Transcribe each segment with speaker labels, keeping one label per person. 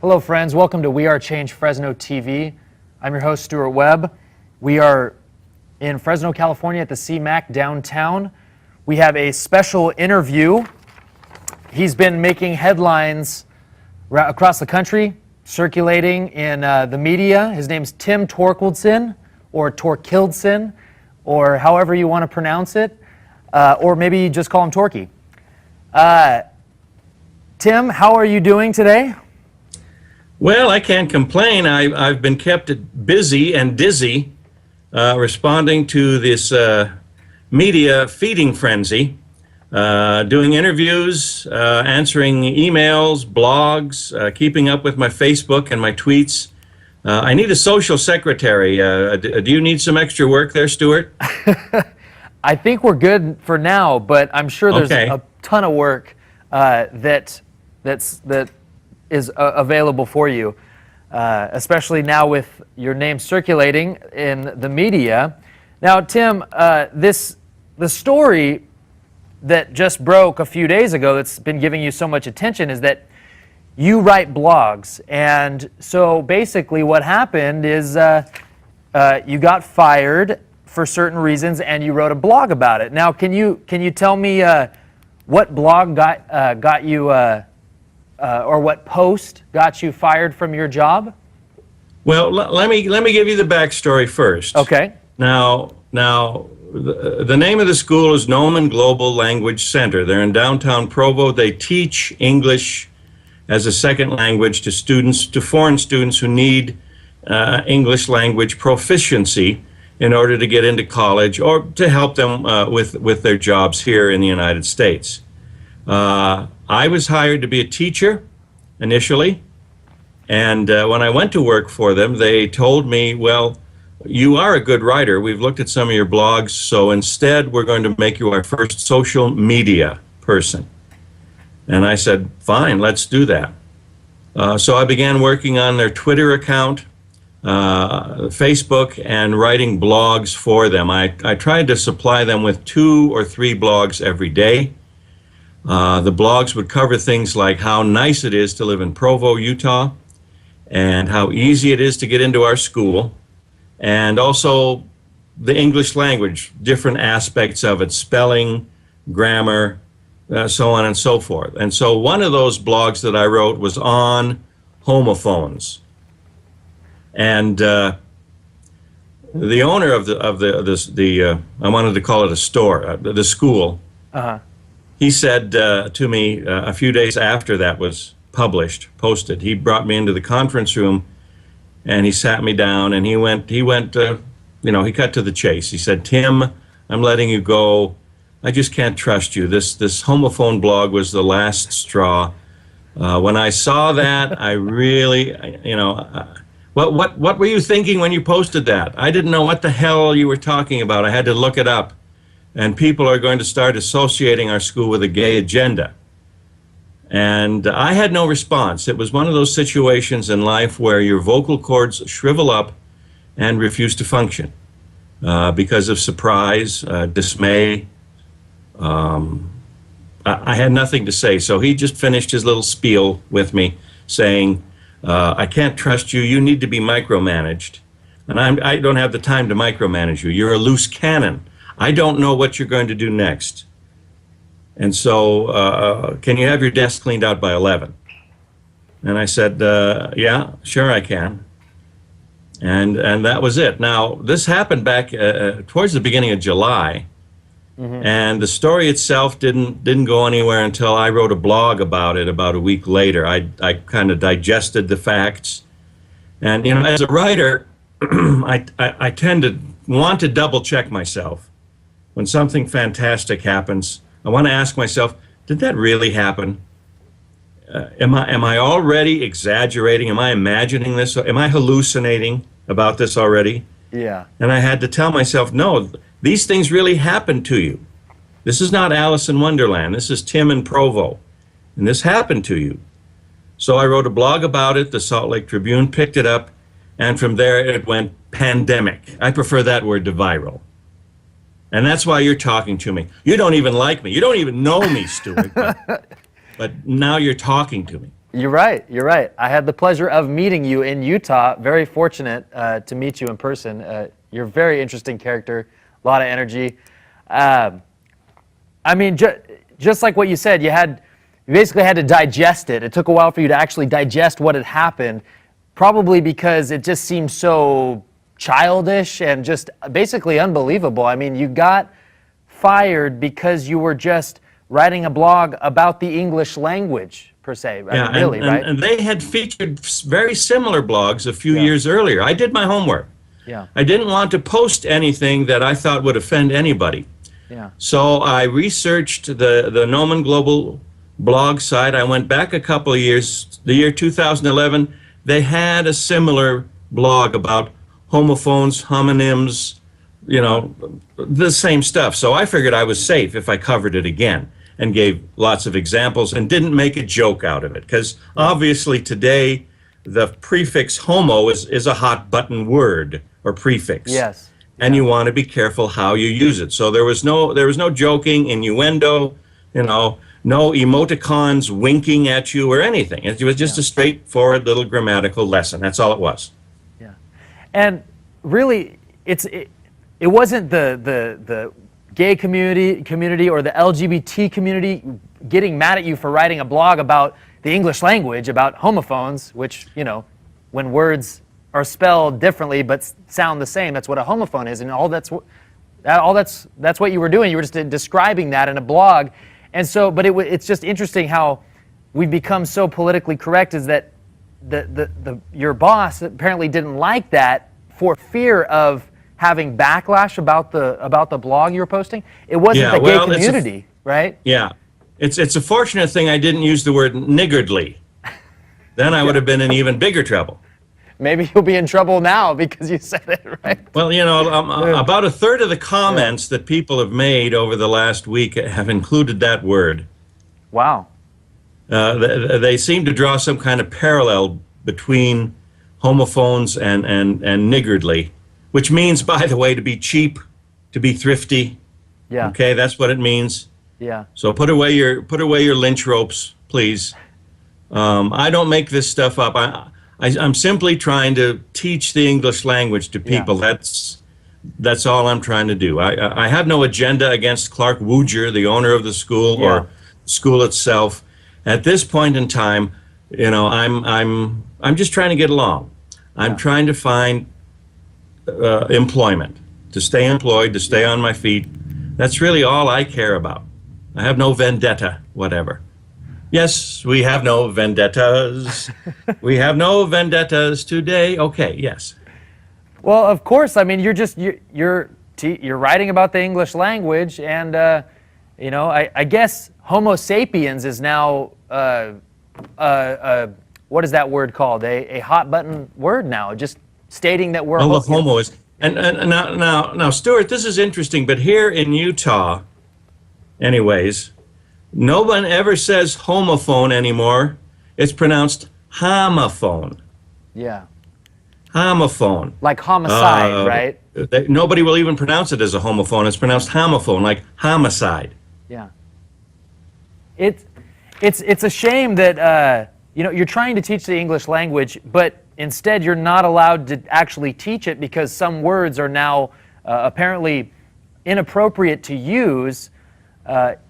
Speaker 1: Hello friends, welcome to We Are Change Fresno TV. I'm your host Stuart Webb. We are in Fresno, California at the CMAC downtown. We have a special interview. He's been making headlines across the country, circulating in the media. His name's Tim Torkildson, or Torkildson, or however you want to pronounce it, or maybe you just call him Torky. Tim, how are you doing today?
Speaker 2: Well, I can't complain. I've been kept busy and dizzy responding to this media feeding frenzy, doing interviews, answering emails, blogs, keeping up with my Facebook and my tweets. I need a social secretary. Do you need some extra work there, Stuart?
Speaker 1: I think we're good for now, but I'm sure there's a ton of work that is available for you, especially now with your name circulating in the media. Now, Tim, the story that just broke a few days ago that's been giving you so much attention is that you write blogs. And so basically what happened is you got fired for certain reasons and you wrote a blog about it. Now, can you tell me what blog got you or what post got you fired from your job?
Speaker 2: Well, let me give you the backstory first.
Speaker 1: Okay.
Speaker 2: Now, the name of the school is Noman Global Language Center. They're in downtown Provo. They teach English as a second language to foreign students who need English language proficiency in order to get into college or to help them with their jobs here in the United States. I was hired to be a teacher initially, and when I went to work for them, they told me, well, you are a good writer. We've looked at some of your blogs, so instead we're going to make you our first social media person. And I said, fine, let's do that. So I began working on their Twitter account, Facebook, and writing blogs for them. I tried to supply them with 2 or 3 blogs every day. The blogs would cover things like how nice it is to live in Provo, Utah, and how easy it is to get into our school, and also the English language, different aspects of it, spelling, grammar, so on and so forth. And so one of those blogs that I wrote was on homophones. And the owner of I wanted to call it a store, the school, he said to me a few days after that was posted, he brought me into the conference room and he sat me down and he cut to the chase. He said, Tim, I'm letting you go. I just can't trust you. This homophone blog was the last straw. When I saw that, I really, what were you thinking when you posted that? I didn't know what the hell you were talking about. I had to look it up. And people are going to start associating our school with a gay agenda. And I had no response. It was one of those situations in life where your vocal cords shrivel up and refuse to function because of surprise, dismay. I had nothing to say. So he just finished his little spiel with me saying, I can't trust you. You need to be micromanaged. And I don't have the time to micromanage you. You're a loose cannon. I don't know what you're going to do next. And so, can you have your desk cleaned out by 11? And I said, yeah, sure I can. And that was it. Now, this happened back towards the beginning of July. Mm-hmm. And the story itself didn't go anywhere until I wrote a blog about it about a week later. I kind of digested the facts. And, as a writer, I tend to want to double check myself. When something fantastic happens, I want to ask myself, did that really happen? Am I already exaggerating? Am I imagining this? Am I hallucinating about this already?
Speaker 1: Yeah.
Speaker 2: And I had to tell myself, no, these things really happened to you. This is not Alice in Wonderland. This is Tim in Provo. And this happened to you. So I wrote a blog about it. The Salt Lake Tribune picked it up. And from there, it went pandemic. I prefer that word to viral. And that's why you're talking to me. You don't even like me. You don't even know me, Stuart. But now you're talking to me.
Speaker 1: You're right. You're right. I had the pleasure of meeting you in Utah. Very fortunate to meet you in person. You're a very interesting character, a lot of energy. I mean, just like what you said, you basically had to digest it. It took a while for you to actually digest what had happened, probably because it just seemed so childish and just basically unbelievable. I mean, you got fired because you were just writing a blog about the English language, per se, right?
Speaker 2: Yeah,
Speaker 1: Really, right?
Speaker 2: And they had featured very similar blogs a few years earlier. I did my homework.
Speaker 1: Yeah.
Speaker 2: I didn't want to post anything that I thought would offend anybody.
Speaker 1: Yeah.
Speaker 2: So I researched the Nomen Global blog site. I went back a couple of years. The year 2011, they had a similar blog about homophones, homonyms, you know, the same stuff. So I figured I was safe if I covered it again and gave lots of examples and didn't make a joke out of it. Because obviously today, the prefix homo is a hot button word or prefix.
Speaker 1: Yes.
Speaker 2: And you want to be careful how you use it. So there was no joking, innuendo, you know, no emoticons winking at you or anything. It was just a straightforward little grammatical lesson. That's all it was.
Speaker 1: Yeah. And really, it wasn't the gay community or the LGBT community getting mad at you for writing a blog about the English language, about homophones, which, you know, when words are spelled differently but sound the same, that's what a homophone is, and that's what you were doing. You were just describing that in a blog. And so, but it's just interesting how we've become so politically correct, is that your boss apparently didn't like that for fear of having backlash about the blog you were posting. It wasn't the gay community, right?
Speaker 2: Yeah. It's a fortunate thing I didn't use the word niggardly. Then I would have been in even bigger trouble.
Speaker 1: Maybe you'll be in trouble now because you said it, right?
Speaker 2: Well, you know, about a third of the comments that people have made over the last week have included that word.
Speaker 1: Wow.
Speaker 2: They seem to draw some kind of parallel between homophones and niggardly, which means, by the way, to be cheap, to be thrifty.
Speaker 1: Yeah.
Speaker 2: Okay, that's what it means.
Speaker 1: Yeah.
Speaker 2: So put away your lynch ropes, please. I don't make this stuff up. I'm simply trying to teach the English language to people.
Speaker 1: Yeah.
Speaker 2: That's all I'm trying to do. I have no agenda against Clark Wooger, the owner of the school, or school itself. At this point in time, you know, I'm just trying to get along. I'm trying to find employment, to stay employed, to stay on my feet. That's really all I care about. I have no vendetta, whatever. Yes, we have no vendettas. We have no vendettas today. Okay, yes.
Speaker 1: Well, of course. I mean, you're writing about the English language, and you know, I guess Homo sapiens is now what is that word called? A hot button word now, just stating that we're.
Speaker 2: Well, the homo is, and now, Stuart, this is interesting, but here in Utah, anyways. No one ever says homophone anymore. It's pronounced homophone.
Speaker 1: Yeah.
Speaker 2: Homophone.
Speaker 1: Like homicide, right?
Speaker 2: Nobody will even pronounce it as a homophone. It's pronounced homophone, like homicide.
Speaker 1: Yeah. It's a shame that you know, you're trying to teach the English language, but instead you're not allowed to actually teach it because some words are now apparently inappropriate to use.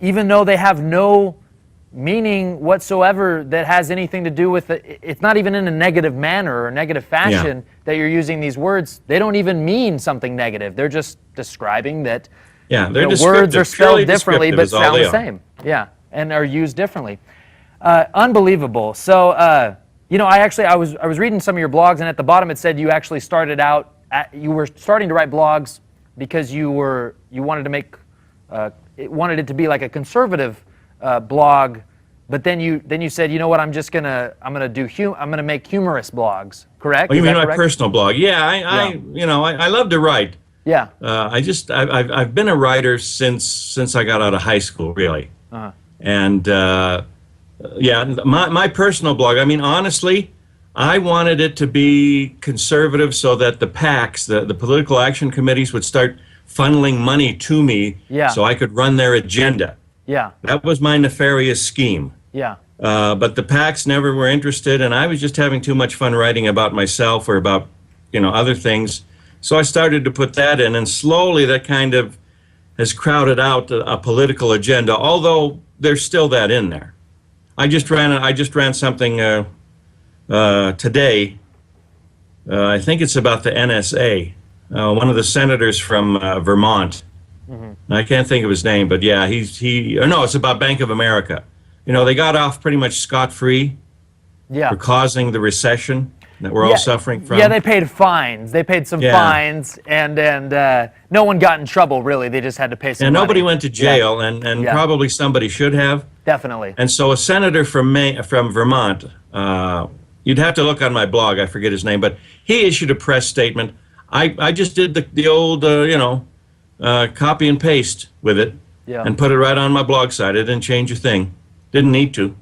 Speaker 1: Even though they have no meaning whatsoever that has anything to do with it. It's not even in a negative manner or negative fashion that you're using these words. They don't even mean something negative. They're just describing that words are spelled differently but sound the same. Yeah, and are used differently. Unbelievable. So, you know, I was reading some of your blogs, and at the bottom it said you actually started out, you were starting to write blogs because you wanted to make wanted it to be like a conservative blog, but then you said, you know what, I'm gonna make humorous blogs. Correct?
Speaker 2: Oh, you mean my personal blog? Yeah, I love to write.
Speaker 1: Yeah.
Speaker 2: I've been a writer since I got out of high school, really. And my personal blog. I mean, honestly, I wanted it to be conservative so that the PACs, the political action committees, would start funneling money to me so I could run their agenda.
Speaker 1: Yeah.
Speaker 2: That was my nefarious scheme.
Speaker 1: Yeah.
Speaker 2: But the PACs never were interested, and I was just having too much fun writing about myself or about, other things. So I started to put that in, and slowly that kind of has crowded out a political agenda, although there's still that in there. I just ran something today. I think it's about the NSA. One of the senators from Vermont. Mm-hmm. I can't think of his name, but yeah, it's about Bank of America. They got off pretty much scot-free for causing the recession that we're all suffering from.
Speaker 1: Yeah, they paid fines. They paid some fines, and no one got in trouble, really. They just had to pay some money.
Speaker 2: Nobody went to jail, and probably somebody should have.
Speaker 1: Definitely.
Speaker 2: And so a senator from Vermont, you'd have to look on my blog, I forget his name, but he issued a press statement. I just did the old, copy and paste with it and put it right on my blog site. I didn't change a thing. Didn't need to.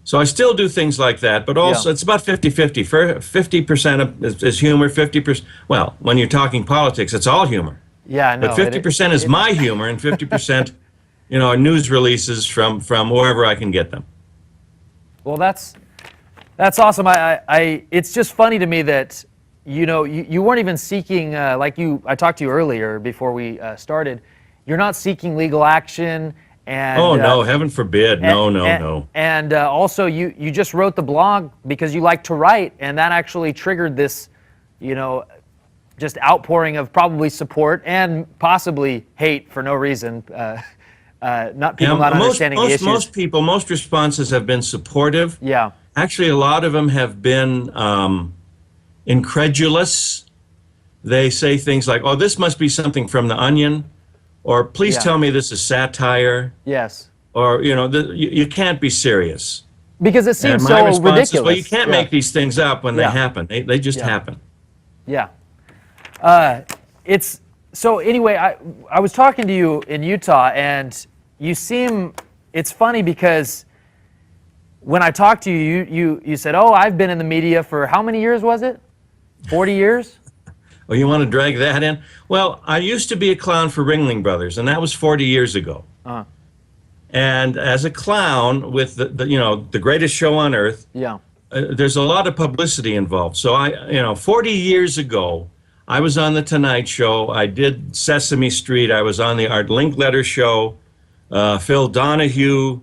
Speaker 2: So I still do things like that, but also it's about 50-50. 50% is humor, 50%, well, when you're talking politics, it's all humor.
Speaker 1: Yeah, I know.
Speaker 2: But 50% is my humor, and 50%, are news releases from wherever I can get them.
Speaker 1: Well, that's awesome. It's just funny to me that, you weren't even seeking, I talked to you earlier before we started, you're not seeking legal action. And,
Speaker 2: no, heaven forbid. No.
Speaker 1: And also, you just wrote the blog because you like to write, and that actually triggered this, just outpouring of probably support and possibly hate for no reason. Not understanding the issues.
Speaker 2: Most responses have been supportive.
Speaker 1: Yeah.
Speaker 2: Actually, a lot of them have been incredulous. They say things like, "Oh, this must be something from The Onion." Or please tell me this is satire.
Speaker 1: Yes.
Speaker 2: Or, you can't be serious.
Speaker 1: Because it seems so ridiculous.
Speaker 2: Well, you can't make these things up when they happen. They just happen.
Speaker 1: Yeah. So anyway, I was talking to you in Utah, and it's funny because when I talked to you, you said, "Oh, I've been in the media for how many years was it? 40 years?"
Speaker 2: Oh, you want to drag that in? Well, I used to be a clown for Ringling Brothers, and that was 40 years ago. Uh-huh. And as a clown with the greatest show on earth, there's a lot of publicity involved. So 40 years ago, I was on the Tonight Show. I did Sesame Street. I was on the Art Linkletter Show, Phil Donahue,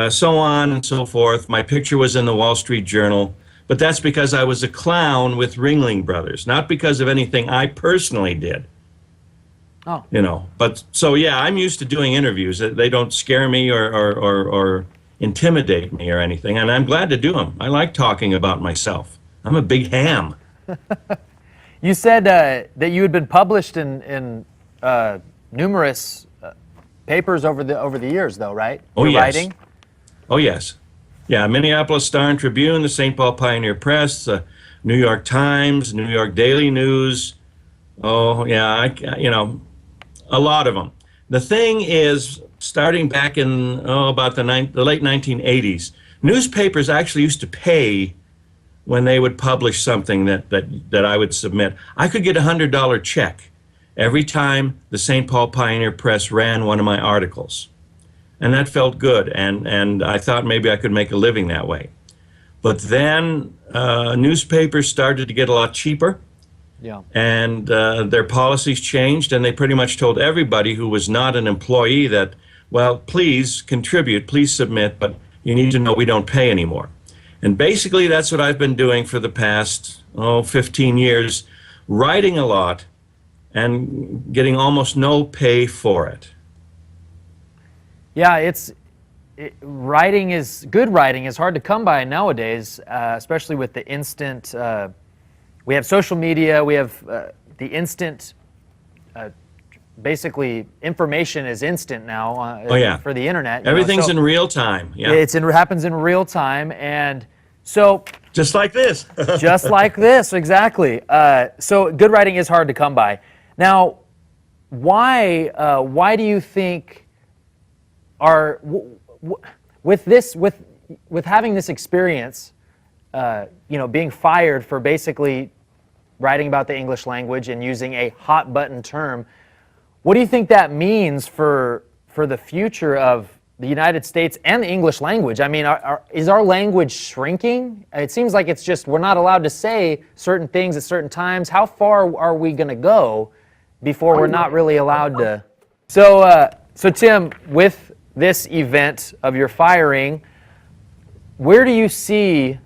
Speaker 2: so on and so forth. My picture was in the Wall Street Journal. But that's because I was a clown with Ringling Brothers, not because of anything I personally did.
Speaker 1: Oh.
Speaker 2: But so I'm used to doing interviews. They don't scare me or intimidate me or anything, and I'm glad to do them. I like talking about myself. I'm a big ham.
Speaker 1: You said that you had been published in numerous papers over the years, though, right?
Speaker 2: Oh, yes.
Speaker 1: Writing?
Speaker 2: Oh, yes. Yeah, Minneapolis Star and Tribune, the St. Paul Pioneer Press, the New York Times, New York Daily News. Oh, yeah, a lot of them. The thing is, starting back in about the late 1980s, newspapers actually used to pay when they would publish something that I would submit. I could get a $100 check every time the St. Paul Pioneer Press ran one of my articles. And that felt good, and I thought maybe I could make a living that way. But then newspapers started to get a lot cheaper, and their policies changed, and they pretty much told everybody who was not an employee that, well, please contribute, please submit, but you need to know we don't pay anymore. And basically that's what I've been doing for the past, 15 years, writing a lot and getting almost no pay for it.
Speaker 1: Yeah, good writing is hard to come by nowadays, especially with the instant. We have social media. We have the instant. Basically, information is instant now. For the internet.
Speaker 2: Everything's in real time. Yeah,
Speaker 1: it happens in real time, and so
Speaker 2: just like this.
Speaker 1: Just like this, exactly. So good writing is hard to come by. Now, why do you think? With having this experience, being fired for basically writing about the English language and using a hot button term, what do you think that means for the future of the United States and the English language? I mean, is our language shrinking? It seems like it's just we're not allowed to say certain things at certain times. How far are we going to go before we're not really allowed to? So Tim, with this event of your firing, where do you see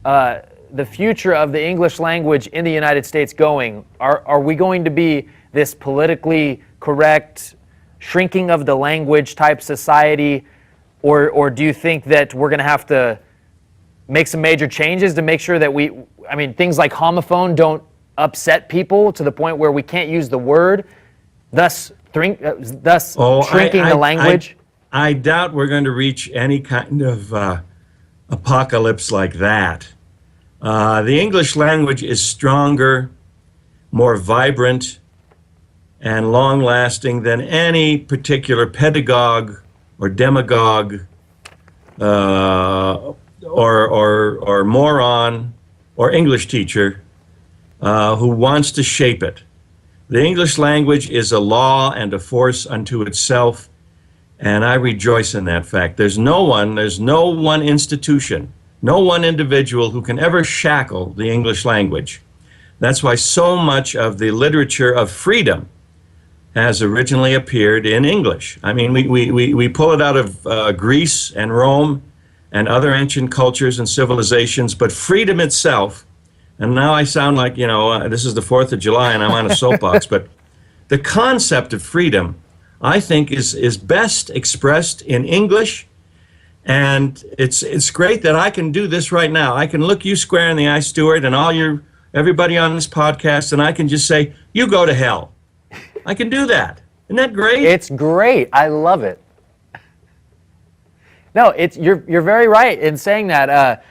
Speaker 1: the future of the English language in the United States going? Are we going to be this politically correct, shrinking of the language type society, or do you think that we're going to have to make some major changes to make sure that things like homophone don't upset people to the point where we can't use the word, thus shrinking the language?
Speaker 2: I doubt we're going to reach any kind of apocalypse like that. The English language is stronger, more vibrant, and long-lasting than any particular pedagogue or demagogue or moron or English teacher who wants to shape it. The English language is a law and a force unto itself, and I rejoice in that fact. There's no one institution, no one individual who can ever shackle the English language. That's why so much of the literature of freedom has originally appeared in English. I mean, we pull it out of Greece and Rome and other ancient cultures and civilizations, but freedom itself, and now I sound like, this is the 4th of July and I'm on a soapbox, but the concept of freedom, I think, is best expressed in English, and it's great that I can do this right now. I can look you square in the eye, Stuart, and everybody on this podcast, and I can just say, you go to hell. I can do that. Isn't that great?
Speaker 1: It's great. I love it. No, you're very right in saying that.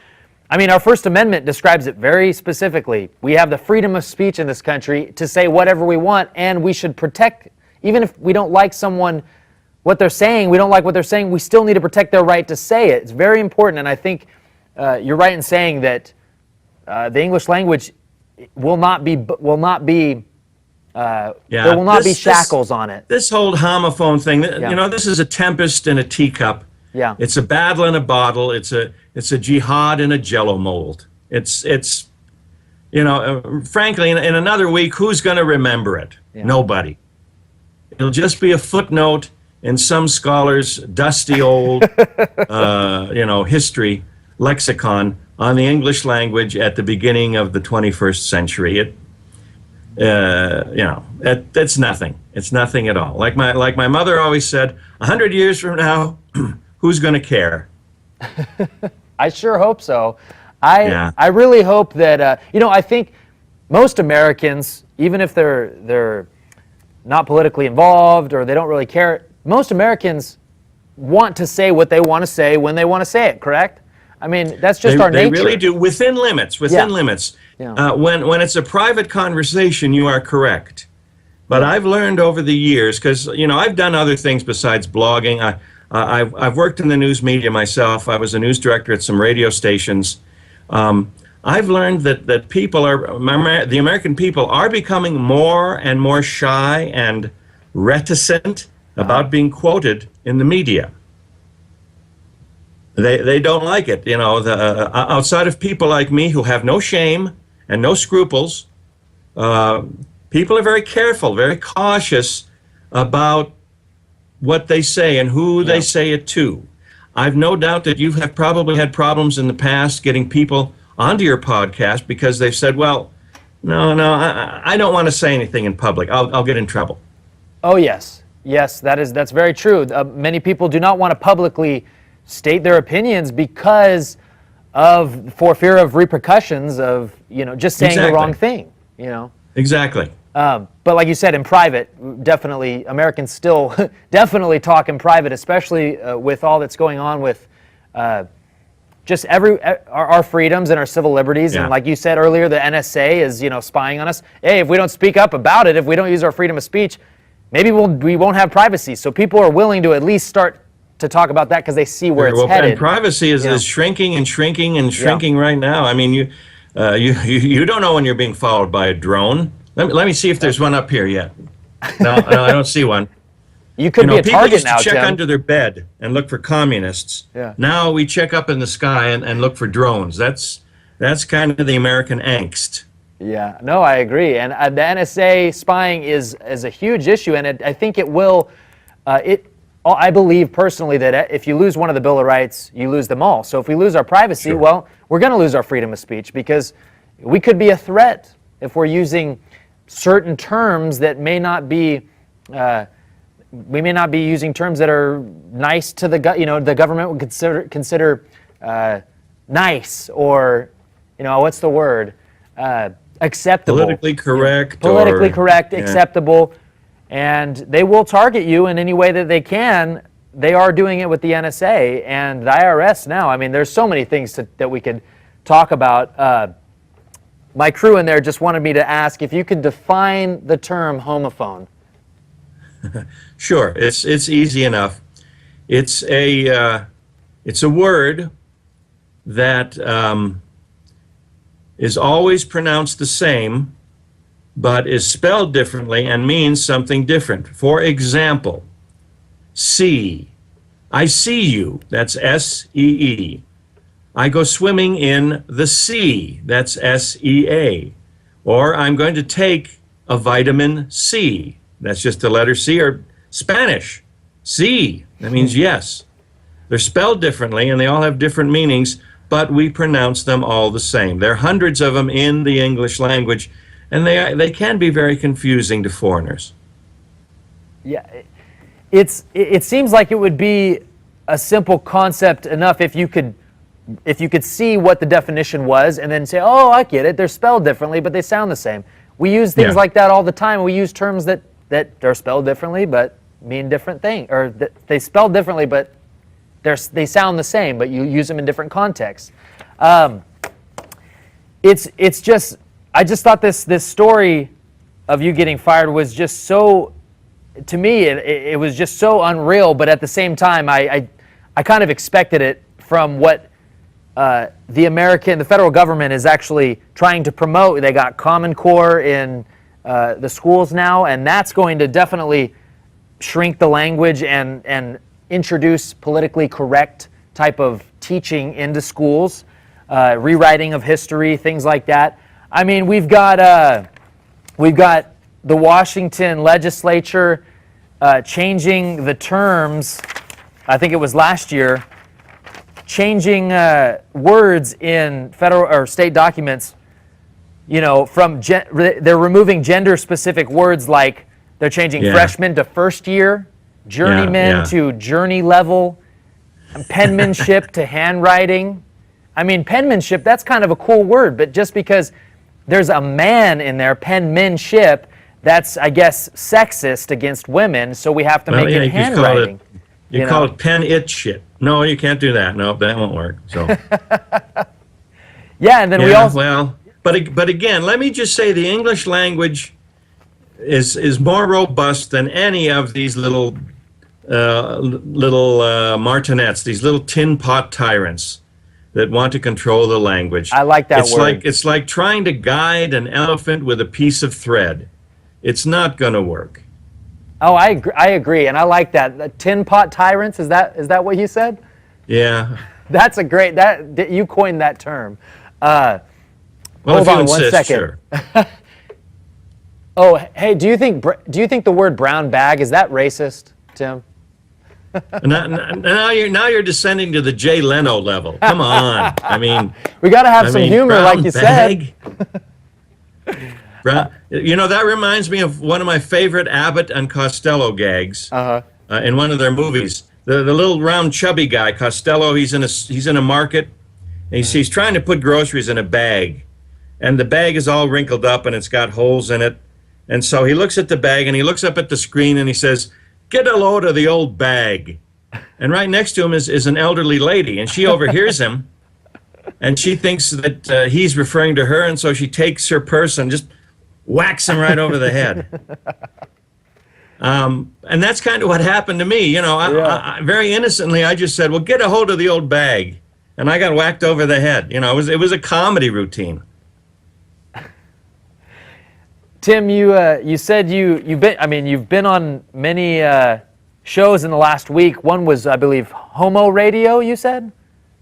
Speaker 1: Our First Amendment describes it very specifically. We have the freedom of speech in this country to say whatever we want, and we should protect, even if we don't like what they're saying, we still need to protect their right to say it. It's very important, and I think you're right in saying that the English language will not be there will not be shackles on it.
Speaker 2: This whole homophone thing, this is a tempest in a teacup.
Speaker 1: Yeah.
Speaker 2: It's a battle in a bottle. It's a jihad in a Jello mold. It's frankly, in another week, who's going to remember it? Yeah. Nobody. It'll just be a footnote in some scholar's dusty old, history lexicon on the English language at the beginning of the 21st century. It's nothing. It's nothing at all. Like my mother always said, 100 years from now, who's going to care?
Speaker 1: I sure hope so. I really hope that I think most Americans, even if they're not politically involved or they don't really care, most Americans want to say what they want to say when they want to say it. Correct? I mean, that's just our nature.
Speaker 2: They really do, within limits. Limits. Yeah. When it's a private conversation, you are correct. But I've learned over the years, because I've done other things besides blogging. I've worked in the news media myself. I was a news director at some radio stations. I've learned that the American people are becoming more and more shy and reticent about being quoted in the media. They don't like it. Outside of people like me who have no shame and no scruples, people are very careful, very cautious about what they say and who they say it to. I've no doubt that you have probably had problems in the past getting people onto your podcast because they've said, well, no, I don't want to say anything in public. I'll get in trouble.
Speaker 1: Oh, yes. Yes, that's very true. Many people do not want to publicly state their opinions for fear of repercussions of, just saying the wrong thing,
Speaker 2: Exactly.
Speaker 1: But like you said, in private, definitely, Americans still definitely talk in private, especially with all that's going on with just our freedoms and our civil liberties. Yeah. And like you said earlier, the NSA is, spying on us. Hey, if we don't speak up about it, if we don't use our freedom of speech, maybe we won't have privacy. So people are willing to at least start to talk about that because they see where it's headed.
Speaker 2: And privacy is shrinking and shrinking and shrinking right now. I mean, you don't know when you're being followed by a drone. Let me see if there's one up here yet. No, I don't see one.
Speaker 1: You could be a
Speaker 2: People
Speaker 1: target
Speaker 2: used to
Speaker 1: now,
Speaker 2: check
Speaker 1: Tim.
Speaker 2: under their bed and look for communists.
Speaker 1: Yeah.
Speaker 2: Now we check up in the sky and look for drones. That's kind of the American angst.
Speaker 1: Yeah, no, I agree. And the NSA spying is a huge issue, and I think it will. I believe personally that if you lose one of the Bill of Rights, you lose them all. So if we lose our privacy,
Speaker 2: Sure.
Speaker 1: well, we're going to lose our freedom of speech because we could be a threat if we're using certain terms that may not be. We may not be using terms that are nice to the government would consider nice, or what's the word, acceptable,
Speaker 2: Politically correct.
Speaker 1: politically correct, acceptable, and they will target you in any way that they can. They are doing it with the NSA and the IRS now. I mean, there's so many things that we could talk about. My crew in there just wanted me to ask if you could define the term homophone.
Speaker 2: Sure, it's easy enough. It's a word that is always pronounced the same, but is spelled differently and means something different. For example, see. I see you. That's S-E-E. I go swimming in the sea. That's S-E-A. Or I'm going to take a vitamin C. That's just the letter C. Or Spanish, sí. That means yes. They're spelled differently and they all have different meanings, but we pronounce them all the same. There are hundreds of them in the English language, and they can be very confusing to foreigners.
Speaker 1: Yeah, it seems like it would be a simple concept enough if you could see what the definition was and then say, oh, I get it. They're spelled differently, but they sound the same. We use things like that all the time. We use terms that are spelled differently but mean different things, or that they spell differently but they sound the same, but you use them in different contexts. It's just, I just thought this story of you getting fired was just so, to me, it was just so unreal, but at the same time, I kind of expected it from what the federal government is actually trying to promote. They got Common Core in the schools now, and that's going to definitely shrink the language and introduce politically correct type of teaching into schools, rewriting of history, things like that. I mean, we've got the Washington legislature changing the terms. I think it was last year, changing words in federal or state documents. From they're removing gender-specific words, like they're changing freshman to first year, journeyman to journey level, penmanship to handwriting. I mean, penmanship, that's kind of a cool word, but just because there's a man in there, penmanship, that's, I guess, sexist against women, so we have to make it handwriting.
Speaker 2: You call it pen it shit. No, you can't do that. No, that won't work. So.
Speaker 1: Yeah, and then we also...
Speaker 2: Well, but again, let me just say the English language is more robust than any of these little martinets, these little tin pot tyrants that want to control the language.
Speaker 1: I like that word.
Speaker 2: It's like trying to guide an elephant with a piece of thread. It's not going to work.
Speaker 1: Oh, I agree, and I like that. The tin pot tyrants, is that what you said?
Speaker 2: Yeah.
Speaker 1: That's a great, you coined that term.
Speaker 2: Well,
Speaker 1: hold on 1 second.
Speaker 2: Sure.
Speaker 1: Oh, hey, do you think the word brown bag, is that racist, Tim?
Speaker 2: now you're descending to the Jay Leno level. Come on. I mean,
Speaker 1: we got to have some humor, like you said.
Speaker 2: That reminds me of one of my favorite Abbott and Costello gags in one of their movies. The little round chubby guy, Costello, he's in a market, and he's trying to put groceries in a bag, and the bag is all wrinkled up and it's got holes in it, and so he looks at the bag and he looks up at the screen and he says, "Get a load of the old bag." And right next to him is an elderly lady, and she overhears him, and she thinks that he's referring to her, and so she takes her purse and just whacks him right over the head. And that's kind of what happened to me. I very innocently, I just said, "Well, get a hold of the old bag," and I got whacked over the head. It was a comedy routine.
Speaker 1: Tim, you said you've been on many shows in the last week. One was, I believe, Homo Radio, you said?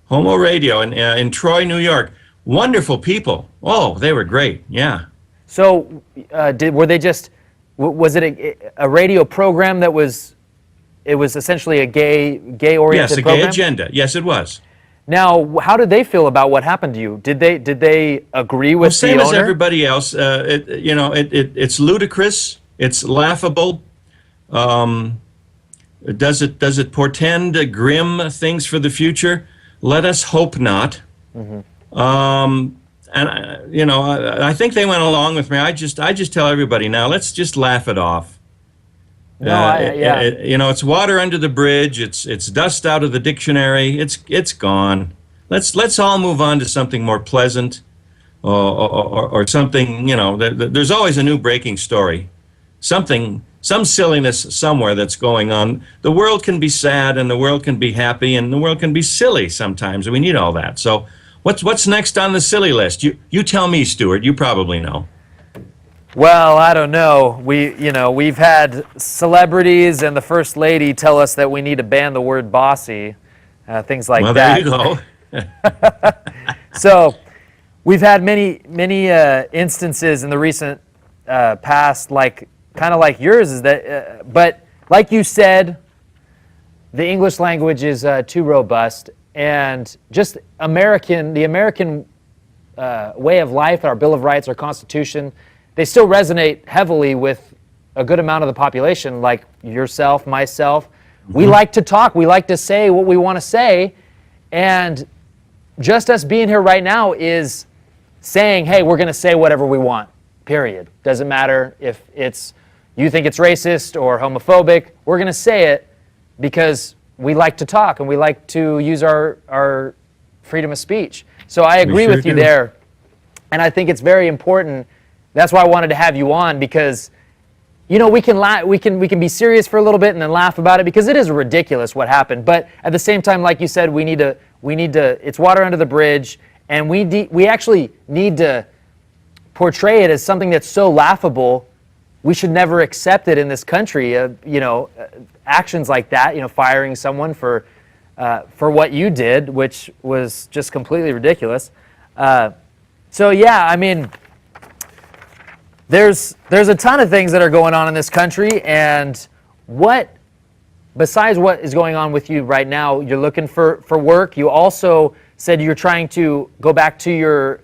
Speaker 2: Homo Radio in Troy, New York. Wonderful people. Oh, they were great. Yeah.
Speaker 1: So, were they just? Was it a radio program that was? It was essentially a gay oriented program.
Speaker 2: Yes, a gay agenda. Yes, it was.
Speaker 1: Now, how did they feel about what happened to you? Did they agree with the owner?
Speaker 2: Same as everybody else. It's ludicrous. It's laughable. Does it portend grim things for the future? Let us hope not. And I think they went along with me. I just tell everybody now, let's just laugh it off. It's water under the bridge. It's dust out of the dictionary. It's gone. Let's all move on to something more pleasant, or something. There's always a new breaking story, some silliness somewhere that's going on. The world can be sad, and the world can be happy, and the world can be silly sometimes. We need all that. So, what's next on the silly list? You tell me, Stuart. You probably know.
Speaker 1: Well, I don't know. We've had celebrities and the First Lady tell us that we need to ban the word bossy, things like that.
Speaker 2: Well, there you go.
Speaker 1: So, we've had many instances in the recent past, kind of like yours, is that. But like you said, the English language is too robust, and just the American way of life, our Bill of Rights, our Constitution. They still resonate heavily with a good amount of the population, like yourself, myself. We like to talk. We like to say what we want to say. And just us being here right now is saying, hey, we're going to say whatever we want, period. Doesn't matter if you think it's racist or homophobic. We're going to say it because we like to talk and we like to use our freedom of speech. So I agree with you there. And I think it's very important. That's why I wanted to have you on, because we can be serious for a little bit and then laugh about it, because it is ridiculous what happened. But at the same time, like you said, we need to it's water under the bridge, and we actually need to portray it as something that's so laughable. We should never accept it in this country. Actions like that, firing someone for what you did, which was just completely ridiculous. So yeah, I mean, There's a ton of things that are going on in this country, and besides what is going on with you right now, you're looking for work. You also said you're trying to go back to your,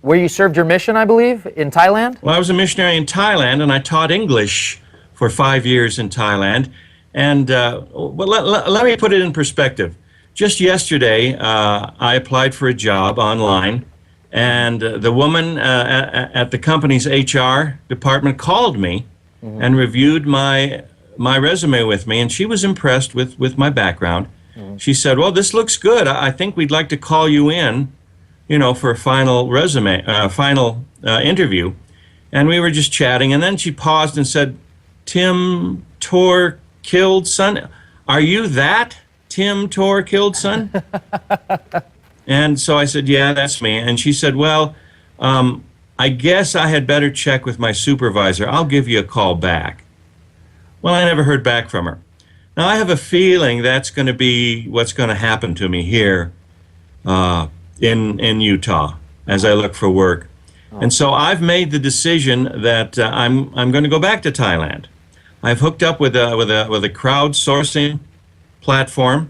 Speaker 1: where you served your mission, I believe, in Thailand?
Speaker 2: Well, I was a missionary in Thailand, and I taught English for 5 years in Thailand. And let me put it in perspective. Just yesterday, I applied for a job online. And the woman at the company's HR department called me and reviewed my resume with me, and she was impressed with my background. She said, "Well, this looks good. I think we'd like to call you in, for a final interview." And we were just chatting, and then she paused and said, "Tim Torkildson, are you that Tim Torkildson?" And so I said, "Yeah, that's me." And she said, "Well, I guess I had better check with my supervisor. I'll give you a call back." Well, I never heard back from her. Now, I have a feeling that's going to be what's going to happen to me here in Utah as I look for work. And so I've made the decision that I'm going to go back to Thailand. I've hooked up with a crowdsourcing platform,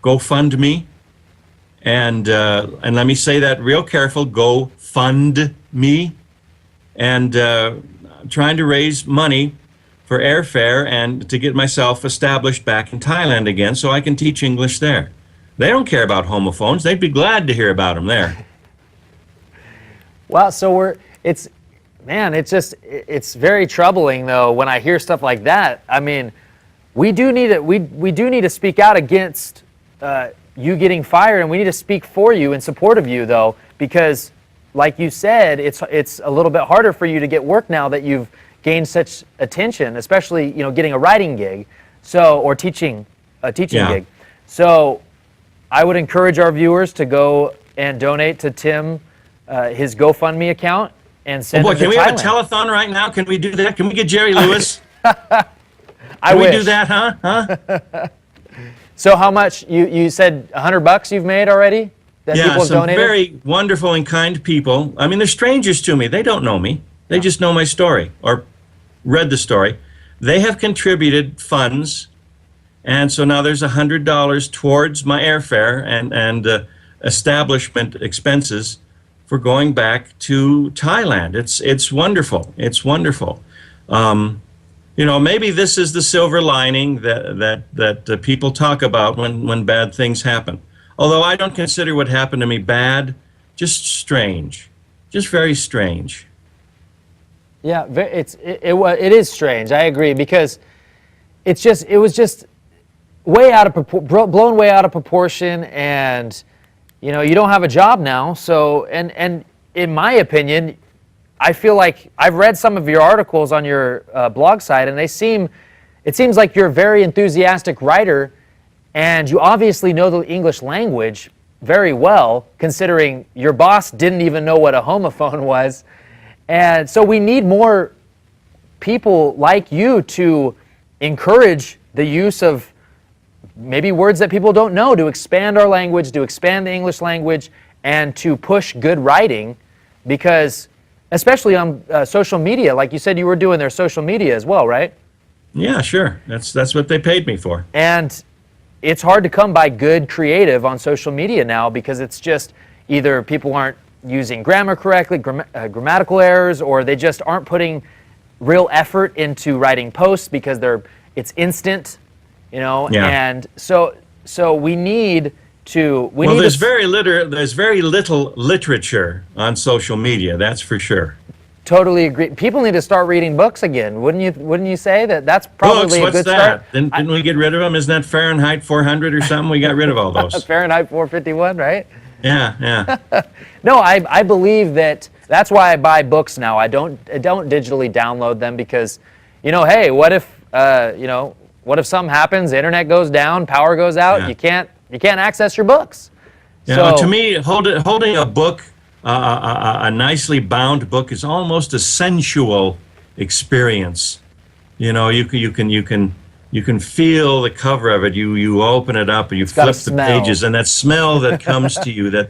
Speaker 2: GoFundMe. And let me say that real careful, go fund me, and trying to raise money for airfare and to get myself established back in Thailand again so I can teach English there. They don't care about homophones. They'd be glad to hear about them there.
Speaker 1: Wow, so it's very troubling though when I hear stuff like that. I mean, we do need to speak out against you getting fired, and we need to speak for you in support of you, though, because, like you said, it's a little bit harder for you to get work now that you've gained such attention, especially getting a writing gig, or teaching gig. So, I would encourage our viewers to go and donate to Tim, his GoFundMe account, and send.
Speaker 2: Oh boy,
Speaker 1: it to
Speaker 2: can we
Speaker 1: Thailand.
Speaker 2: have a telethon right now? Can we do that? Can we get Jerry Lewis? Can we do that, huh?
Speaker 1: So how much, you said $100 you've made already? That people have
Speaker 2: some
Speaker 1: donated?
Speaker 2: very wonderful and kind people. I mean, they're strangers to me. They don't know me. They just know my story or read the story. They have contributed funds, and so now there's $100 towards my airfare and establishment expenses for going back to Thailand. It's wonderful. It's wonderful. You know, maybe this is the silver lining that people talk about when bad things happen. Although I don't consider what happened to me bad, just strange, just very strange.
Speaker 1: Yeah, it is strange. I agree, because it was just way out of blown way out of proportion, and you know, you don't have a job now. So, and in my opinion, I feel like I've read some of your articles on your blog site, and it seems like you're a very enthusiastic writer, and you obviously know the English language very well, considering your boss didn't even know what a homophone was. And so we need more people like you to encourage the use of maybe words that people don't know, to expand our language, to expand the English language, and to push good writing, because especially on social media, like you said, you were doing their social media as well, right?
Speaker 2: Yeah, sure. That's what they paid me for.
Speaker 1: And it's hard to come by good creative on social media now, because it's just either people aren't using grammar correctly, grammatical errors, or they just aren't putting real effort into writing posts because it's instant, you know.
Speaker 2: Yeah.
Speaker 1: And so we need to.
Speaker 2: There's very little literature on social media. That's for sure.
Speaker 1: Totally agree. People need to start reading books again. Wouldn't you say that's probably
Speaker 2: Books,
Speaker 1: a good
Speaker 2: what's that?
Speaker 1: start?
Speaker 2: Didn't we get rid of them? Isn't that Fahrenheit 400 or something? We got rid of all those.
Speaker 1: Fahrenheit 451, right?
Speaker 2: Yeah.
Speaker 1: No, I believe that's why I buy books now. I don't digitally download them, because, you know, hey, what if something happens, the internet goes down, power goes out,
Speaker 2: Yeah.
Speaker 1: you can't access your books.
Speaker 2: Yeah,
Speaker 1: So,
Speaker 2: to me, holding a book, a nicely bound book, is almost a sensual experience. You know, you can feel the cover of it. You open it up and you flip the pages, and that smell that comes to you, that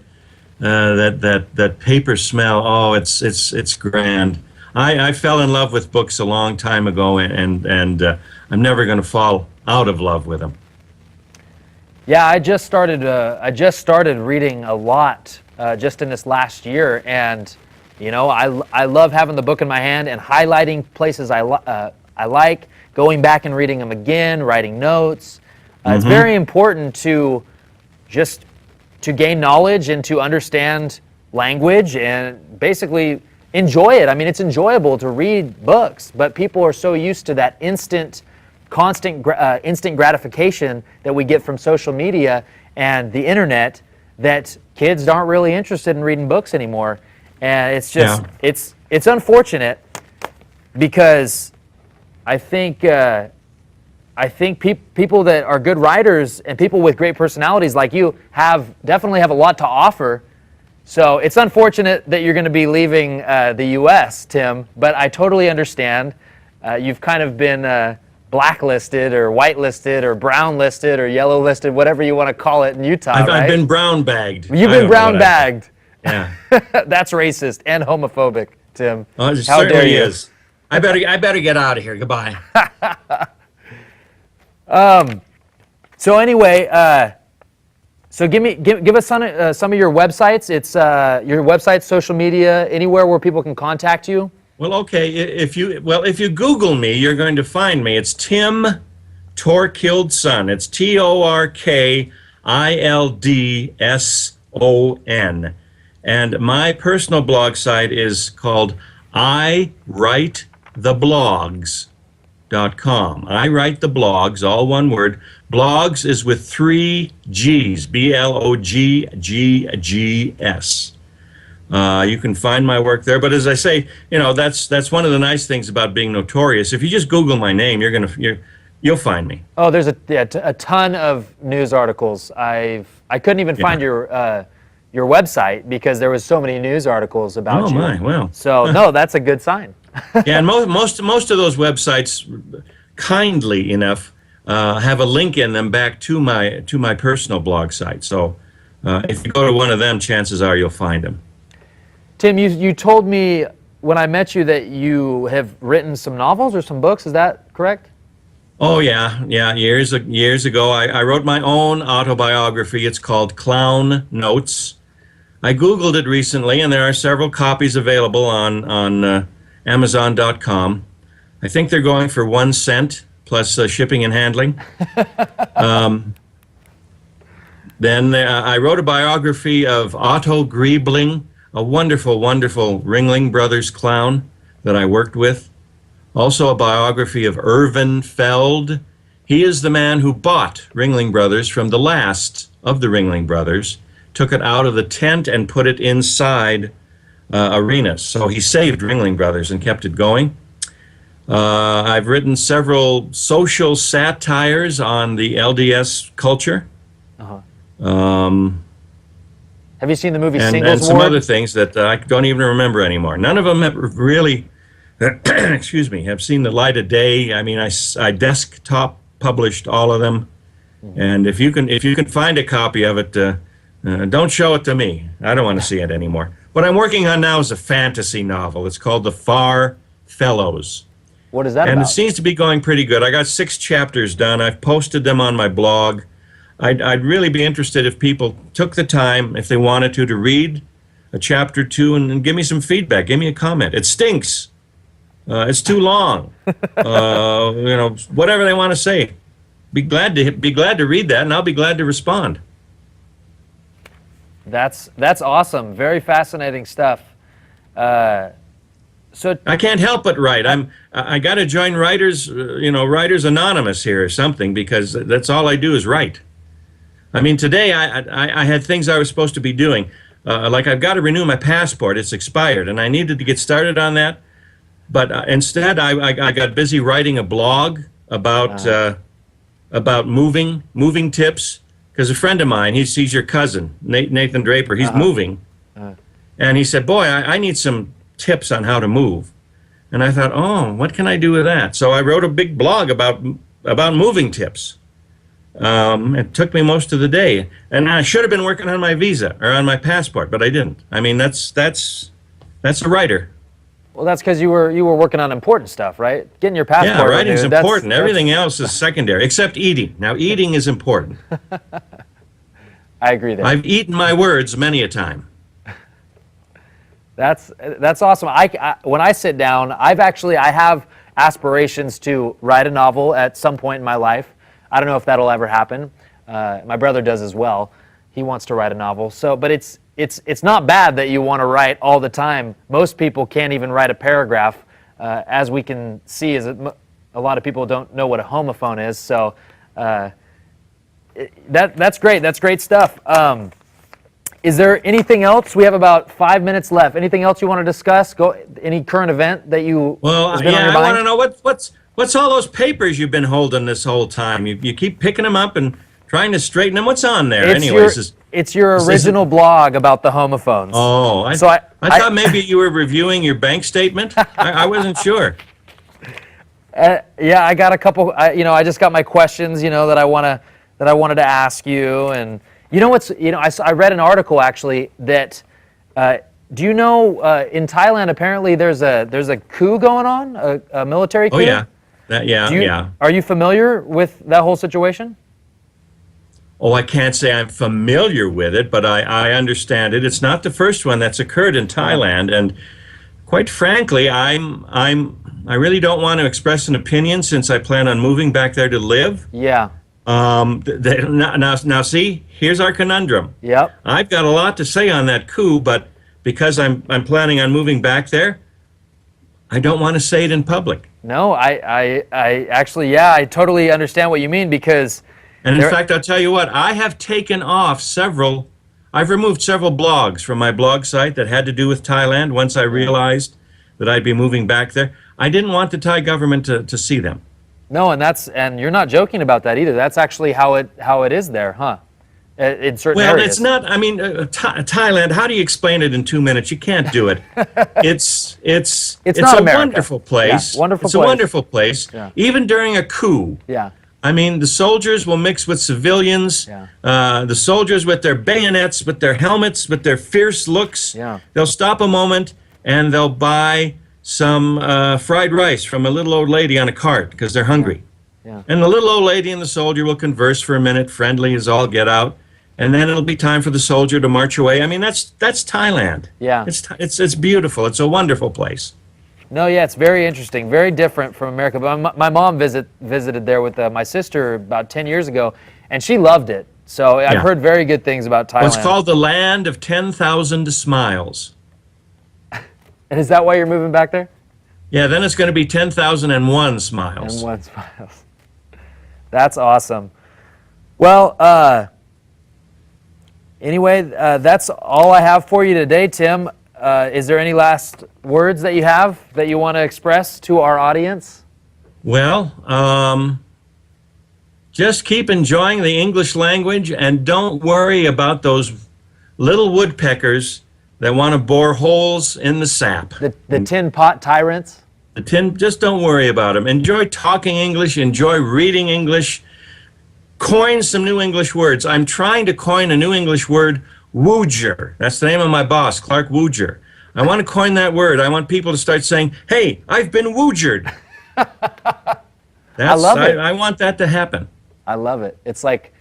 Speaker 2: paper smell. Oh, it's grand. I fell in love with books a long time ago, and I'm never going to fall out of love with them.
Speaker 1: yeah, I just started reading a lot just in this last year, and you know, I love having the book in my hand and highlighting places I like, going back and reading them again, writing notes. It's very important to gain knowledge and to understand language and basically enjoy it. I mean, it's enjoyable to read books, but people are so used to that instant gratification that we get from social media and the internet that kids aren't really interested in reading books anymore. And it's just, it's unfortunate, because I think people that are good writers and people with great personalities like you definitely have a lot to offer. So it's unfortunate that you're going to be leaving the U.S., Tim, but I totally understand. You've kind of been blacklisted or whitelisted or brown listed or yellow listed, whatever you want to call it in Utah, right?
Speaker 2: I've been brown bagged.
Speaker 1: You've been brown bagged.
Speaker 2: Yeah.
Speaker 1: That's racist and homophobic, Tim.
Speaker 2: Oh, it
Speaker 1: How dare
Speaker 2: certainly
Speaker 1: you?
Speaker 2: is. I better get out of here. Goodbye.
Speaker 1: So anyway, so give us some of your websites. It's your website, social media, anywhere where people can contact you.
Speaker 2: Well, okay. If you Google me, you're going to find me. It's Tim Torkildson. It's Torkildson. And my personal blog site is called iWriteTheBlogs.com. I write the blogs, all one word. Blogs is with 3 G's, BLOGGGS. You can find my work there. But as I say, you know, that's one of the nice things about being notorious. If you just Google my name, you'll find me.
Speaker 1: Oh, there's a ton of news articles. I couldn't even find your website because there was so many news articles about you.
Speaker 2: Oh my, well.
Speaker 1: So no, that's a good sign.
Speaker 2: Yeah, and most of those websites kindly enough have a link in them back to my personal blog site. So if you go to one of them, chances are you'll find them.
Speaker 1: Tim, you told me when I met you that you have written some novels or some books. Is that correct?
Speaker 2: Oh yeah. Years ago, I wrote my own autobiography. It's called Clown Notes. I Googled it recently, and there are several copies available on Amazon.com. I think they're going for 1 cent plus shipping and handling. Then I wrote a biography of Otto Griebling, a wonderful, wonderful Ringling Brothers clown that I worked with. Also a biography of Irvin Feld. He is the man who bought Ringling Brothers from the last of the Ringling Brothers, took it out of the tent and put it inside arenas. So he saved Ringling Brothers and kept it going. I've written several social satires on the LDS culture.
Speaker 1: Have you seen the movie
Speaker 2: and
Speaker 1: Singles
Speaker 2: some
Speaker 1: Ward?
Speaker 2: other things that I don't even remember anymore. None of them have really, excuse me, have seen the light of day. I mean, I desktop published all of them, and if you can find a copy of it, don't show it to me. I don't want to see it anymore. What I'm working on now is a fantasy novel. It's called The Far Fellows.
Speaker 1: What is that
Speaker 2: and
Speaker 1: about?
Speaker 2: it seems to be going pretty good. I got 6 chapters done. I've posted them on my blog. I'd really be interested if people took the time, if they wanted to read a chapter or 2 and give me some feedback. Give me a comment. It stinks. It's too long. Whatever they want to say. Be glad to read that, and I'll be glad to respond.
Speaker 1: That's awesome. Very fascinating stuff. So
Speaker 2: I can't help but write. I got to join Writers Anonymous here or something, because that's all I do is write. I mean, today I had things I was supposed to be doing. Like I've got to renew my passport. It's expired, and I needed to get started on that. But instead, I got busy writing a blog about moving tips. Because a friend of mine, he's your cousin, Nathan Draper. He's moving, and he said, "Boy, I need some tips on how to move." And I thought, "Oh, what can I do with that?" So I wrote a big blog about moving tips. It took me most of the day, and I should have been working on my visa or on my passport, but I didn't. I mean, that's a writer.
Speaker 1: Well, that's because you were working on important stuff, right? Getting your passport.
Speaker 2: Yeah, writing's
Speaker 1: renewed,
Speaker 2: important. Everything else is secondary, except eating. Now, eating is important.
Speaker 1: I agree there.
Speaker 2: I've eaten my words many a time.
Speaker 1: That's awesome. When I sit down, I have aspirations to write a novel at some point in my life. I don't know if that'll ever happen. My brother does as well. He wants to write a novel. But it's not bad that you want to write all the time. Most people can't even write a paragraph. As we can see, a lot of people don't know what a homophone is. So that's great. That's great stuff. Is there anything else? We have about 5 minutes left. Anything else you want to discuss? Any current event that you has been on your mind?
Speaker 2: I want to know what's all those papers you've been holding this whole time. You keep picking them up and trying to straighten them. What's on there,
Speaker 1: It's your original blog about the homophones.
Speaker 2: Oh, I thought maybe you were reviewing your bank statement. I wasn't sure.
Speaker 1: Yeah, I got a couple. I just got my questions. That I wanted to ask you, and I read an article actually that. Do you know in Thailand apparently there's a coup going on, a military coup?
Speaker 2: Oh yeah,
Speaker 1: Are you familiar with that whole situation?
Speaker 2: Oh, I can't say I'm familiar with it, but I understand it. It's not the first one that's occurred in Thailand, and quite frankly, I really don't want to express an opinion since I plan on moving back there to live.
Speaker 1: Yeah.
Speaker 2: Now see, here's our conundrum.
Speaker 1: Yep.
Speaker 2: I've got a lot to say on that coup, but because I'm planning on moving back there, I don't want to say it in public.
Speaker 1: No, I actually, I totally understand what you mean, because.
Speaker 2: And in fact, I'll tell you what, I've removed several blogs from my blog site that had to do with Thailand once I realized that I'd be moving back there. I didn't want the Thai government to see them.
Speaker 1: No, and you're not joking about that either. That's actually how it is there, huh? in certain
Speaker 2: Well,
Speaker 1: areas.
Speaker 2: it's not. I mean, Thailand. How do you explain it in 2 minutes? You can't do it. It's
Speaker 1: not
Speaker 2: a
Speaker 1: America.
Speaker 2: wonderful place.
Speaker 1: Yeah, wonderful
Speaker 2: it's
Speaker 1: place.
Speaker 2: a wonderful place.
Speaker 1: Yeah.
Speaker 2: Even during a coup.
Speaker 1: Yeah.
Speaker 2: I mean, the soldiers will mix with civilians.
Speaker 1: Yeah.
Speaker 2: The soldiers with their bayonets, with their helmets, with their fierce looks.
Speaker 1: Yeah.
Speaker 2: They'll stop a moment and they'll buy some fried rice from a little old lady on a cart because they're hungry.
Speaker 1: Yeah.
Speaker 2: And the little old lady and the soldier will converse for a minute, friendly as all get out, and then it'll be time for the soldier to march away. I mean, that's Thailand.
Speaker 1: Yeah.
Speaker 2: It's beautiful. It's a wonderful place.
Speaker 1: No, yeah, it's very interesting, very different from America. But my mom visited there with my sister about 10 years ago, and she loved it. So I've heard very good things about Thailand.
Speaker 2: Well, it's called the land of 10,000 smiles.
Speaker 1: And is that why you're moving back there?
Speaker 2: Yeah, then it's going to be 10,001 smiles.
Speaker 1: And 1 smiles. That's awesome. Well, anyway, that's all I have for you today, Tim. Is there any last words that you have that you want to express to our audience?
Speaker 2: Well, just keep enjoying the English language and don't worry about those little woodpeckers that want to bore holes in the sap.
Speaker 1: The tin pot tyrants?
Speaker 2: Just don't worry about them. Enjoy talking English, enjoy reading English, coin some new English words. I'm trying to coin a new English word, wooger. That's the name of my boss, Clark Wooger. I want to coin that word. I want people to start saying, hey, I've been woogered.
Speaker 1: I love it.
Speaker 2: I want that to happen.
Speaker 1: I love it. It's like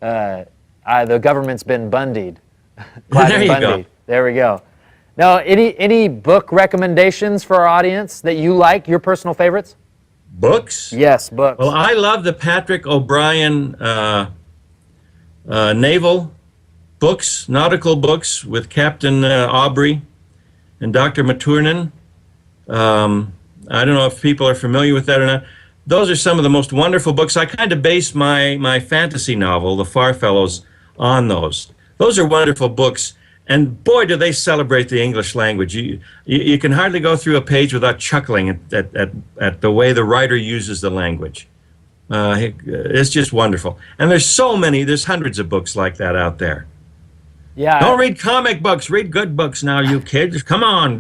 Speaker 1: the government's been bundied.
Speaker 2: There you go.
Speaker 1: There we go. Now, any book recommendations for our audience that you like, your personal favorites?
Speaker 2: Books?
Speaker 1: Yes, books.
Speaker 2: Well, I love the Patrick O'Brien naval books, nautical books with Captain Aubrey and Dr. Maturin. I don't know if people are familiar with that or not. Those are some of the most wonderful books. I kind of base my fantasy novel, The Farfellows, on those. Those are wonderful books. And boy, do they celebrate the English language. You can hardly go through a page without chuckling at the way the writer uses the language. It's just wonderful. And there's hundreds of books like that out there.
Speaker 1: Yeah.
Speaker 2: Don't read comic books. Read good books now, you kids. Come on.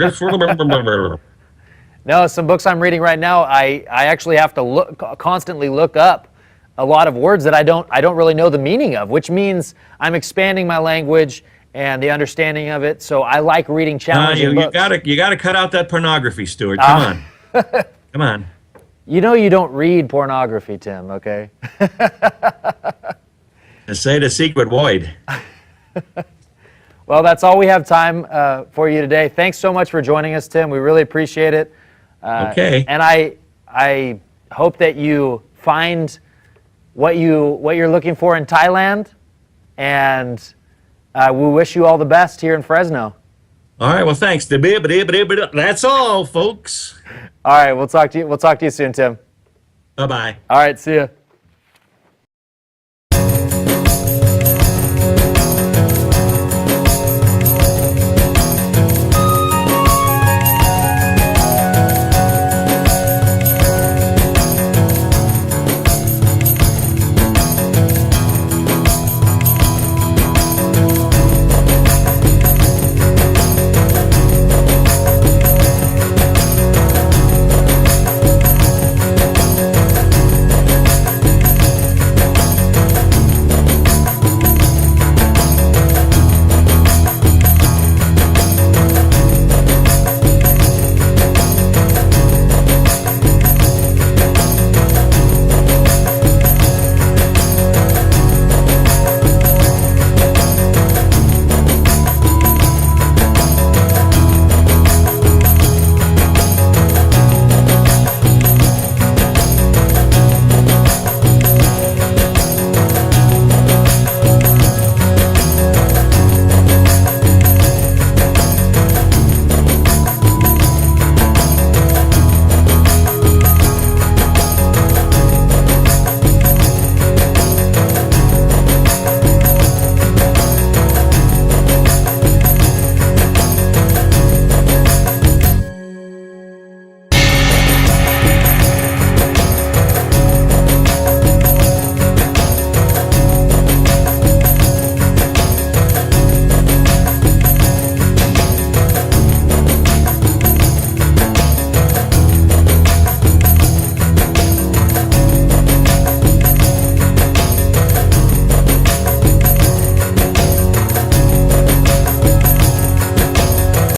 Speaker 1: No, some books I'm reading right now, I actually have to constantly look up a lot of words that I don't really know the meaning of, which means I'm expanding my language and the understanding of it. So I like reading challenging books.
Speaker 2: You gotta cut out that pornography, Stuart. Come on. Come on.
Speaker 1: You know you don't read pornography, Tim, okay?
Speaker 2: To say the secret void.
Speaker 1: Well, that's all we have time for you today. Thanks so much for joining us, Tim. We really appreciate it.
Speaker 2: Okay.
Speaker 1: And I hope that you find what you're looking for in Thailand, and we wish you all the best here in Fresno.
Speaker 2: All right. Well, thanks. That's all, folks.
Speaker 1: All right. We'll talk to you soon, Tim.
Speaker 2: Bye-bye.
Speaker 1: All right. See ya.